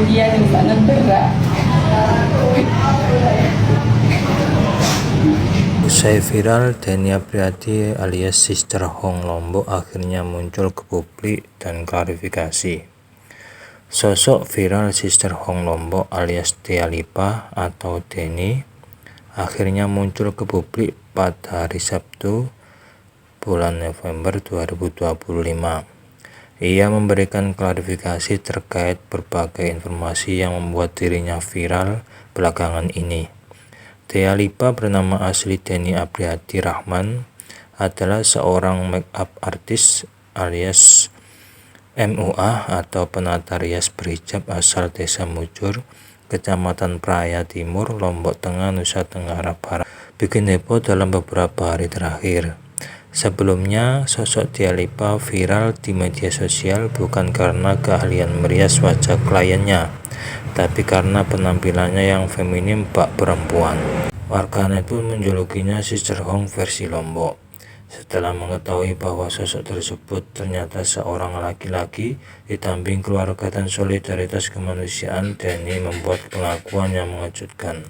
ujian yang sangat berat. Usai viral, Denny Apriyati alias Sister Hong Lombok akhirnya muncul ke publik dan klarifikasi. Sosok viral Sister Hong Lombok alias Tia Lipa atau Denny akhirnya muncul ke publik pada hari Sabtu bulan November 2025. Ia memberikan klarifikasi terkait berbagai informasi yang membuat dirinya viral belakangan ini. Tia Lipa bernama asli Denny Apriyati Rahman adalah seorang make-up artis alias MUA atau penata rias berhijab asal Desa Mujur, Kecamatan Praia Timur, Lombok Tengah, Nusa Tenggara Barat, bikin heboh dalam beberapa hari terakhir. Sebelumnya, sosok Tia Lipa viral di media sosial bukan karena keahlian merias wajah kliennya, tapi karena penampilannya yang feminim bak perempuan. Warganet pun menjulukinya Sister Hong versi Lombok. Setelah mengetahui bahwa sosok tersebut ternyata seorang laki-laki, ditambing keluarga dan solidaritas kemanusiaan, Denny membuat pengakuan yang mengejutkan.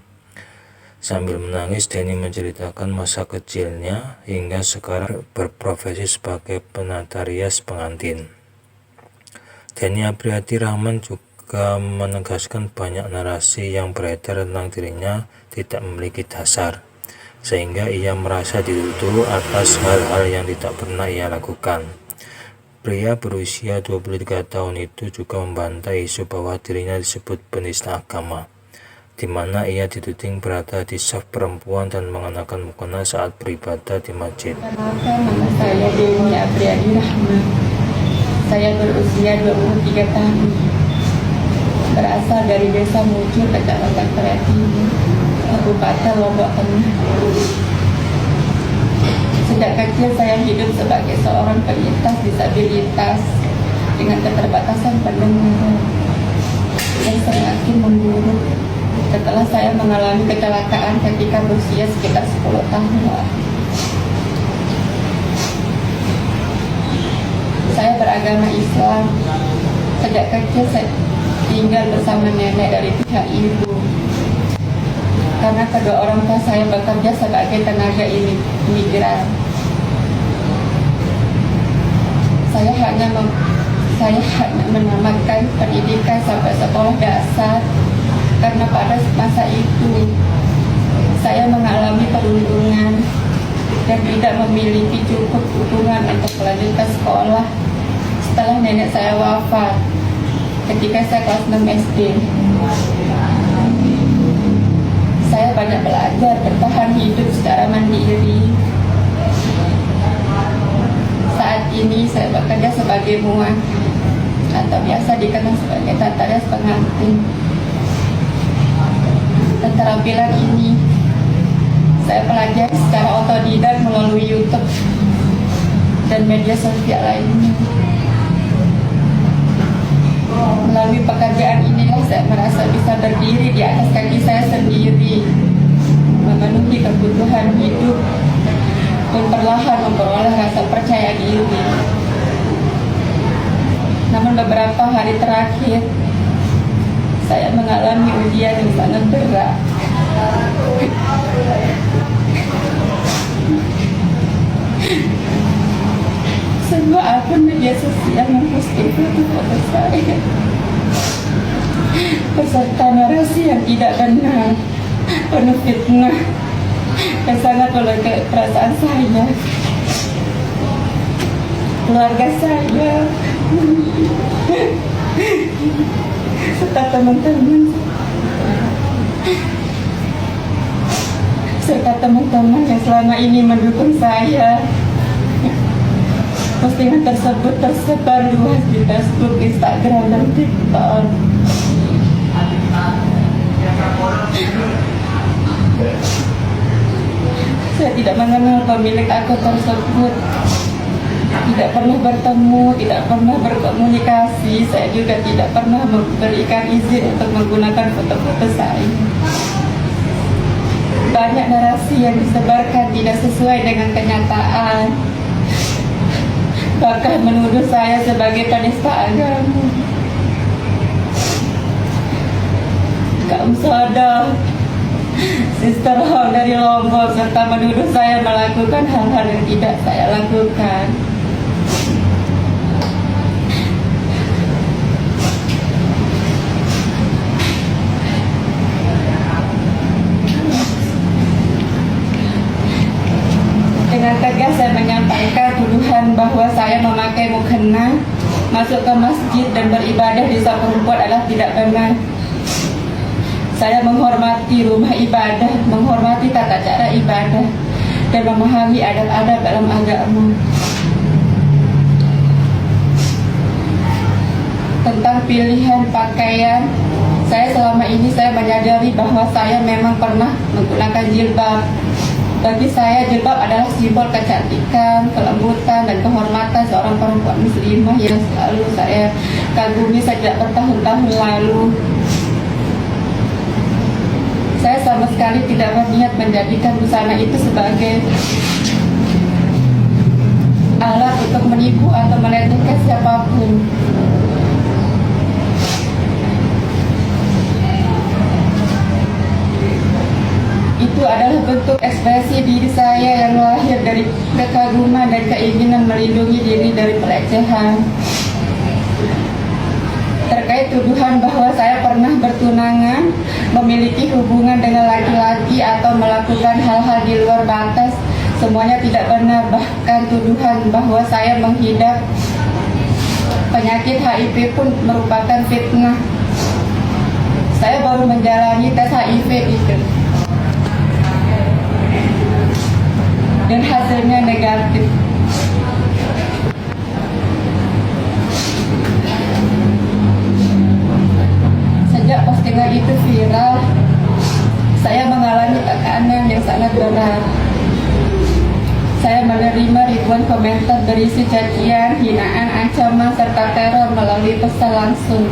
Sambil menangis, Denny menceritakan masa kecilnya hingga sekarang berprofesi sebagai penata rias pengantin. Denny Apriyati Rahman juga menegaskan banyak narasi yang beredar tentang dirinya tidak memiliki dasar, sehingga ia merasa dituduh atas hal-hal yang tidak pernah ia lakukan. Pria berusia 23 tahun itu juga membantah isu bahwa dirinya disebut penista agama, di mana ia dituding berada di saf perempuan dan mengenakan mukena saat beribadah di masjid. Nama saya Denny Apriyati Rahman. Saya berusia 23 tahun. Berasal dari Desa Mujur, Kecamatan Praia Timur, Kabupaten Lombok Tengah. Sejak kecil saya hidup sebagai seorang penyintas disabilitas dengan keterbatasan pendengaran yang semakin memburuk setelah saya mengalami kecelakaan ketika berusia sekitar 10 tahun lalu. Saya beragama Islam. Sejak kecil saya tinggal bersama nenek dari pihak ibu. Karena kedua orang tua saya bekerja sebagai tenaga imigran. Saya hanya menamatkan pendidikan sampai sekolah dasar karena pada masa itu saya mengalami perundungan dan tidak memiliki cukup dukungan untuk melanjutkan sekolah setelah nenek saya wafat ketika saya kelas 6 SD. Saya banyak belajar bertahan hidup secara mandiri. Saat ini saya bekerja sebagai muang atau biasa dikenal sebagai tata rias pengantin. Keterampilan ini saya pelajari secara otodidak melalui YouTube dan media sosial lainnya. Melalui pekerjaan inilah saya merasa bisa berdiri di atas kaki saya sendiri, memenuhi kebutuhan hidup, dan perlahan memperoleh rasa percaya diri. Namun beberapa hari terakhir, saya mengalami ujian yang sangat berat. Sebuah akun media sosial memposting foto saya beserta narasi yang tidak benar, penuh fitnah yang sangat melukai perasaan saya, keluarga saya, serta teman-teman yang selama ini mendukung saya. Postingan tersebut tersebar luas di Facebook, Instagram, dan TikTok. Saya tidak mengenal pemilik akun tersebut, tidak pernah bertemu, tidak pernah berkomunikasi. Saya juga tidak pernah memberikan izin untuk menggunakan foto-foto saya. Banyak narasi yang disebarkan tidak sesuai dengan kenyataan, bahkan menuduh saya sebagai penista agama. sodok Sister Hong dari Lombok serta menuduh saya melakukan hal-hal yang tidak saya lakukan. Dengan tegas saya menyampaikan tuduhan bahwa saya memakai mukena, masuk ke masjid dan beribadah di desa perempuan adalah tidak benar. Saya menghormati rumah ibadah, menghormati tata cara ibadah, dan memahami adab-adab dalam agama. Tentang pilihan pakaian, saya selama ini saya menyadari bahwa saya memang pernah menggunakan jilbab. Bagi saya jilbab adalah simbol kecantikan, kelembutan, dan kehormatan seorang perempuan muslimah yang selalu saya kagumi sejak bertahun-tahun lalu. Saya sama sekali tidak berniat menjadikan busana itu sebagai alat untuk menipu atau melecehkan siapapun. Itu adalah bentuk ekspresi diri saya yang lahir dari kekaguman dan keinginan melindungi diri dari pelecehan. Terkait tuduhan bahwa saya pernah bertunangan, memiliki hubungan dengan laki-laki atau melakukan hal-hal di luar batas, semuanya tidak benar. Bahkan tuduhan bahwa saya menghidap penyakit HIV pun merupakan fitnah. Saya baru menjalani tes HIV itu, dan hasilnya negatif. Sejak postingan itu viral, saya mengalami tekanan yang sangat berat. Saya menerima ribuan komentar berisi cacian, hinaan, ancaman, serta teror melalui pesan langsung.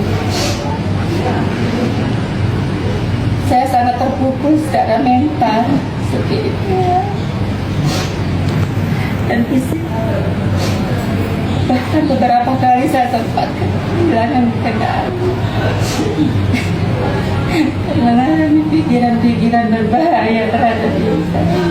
Saya sangat terpukul secara mental, spiritual, dan fisik. Bahkan beberapa kali saya sempat kehilangan kendali, mengalami pikiran-pikiran berbahaya terhadap diri saya.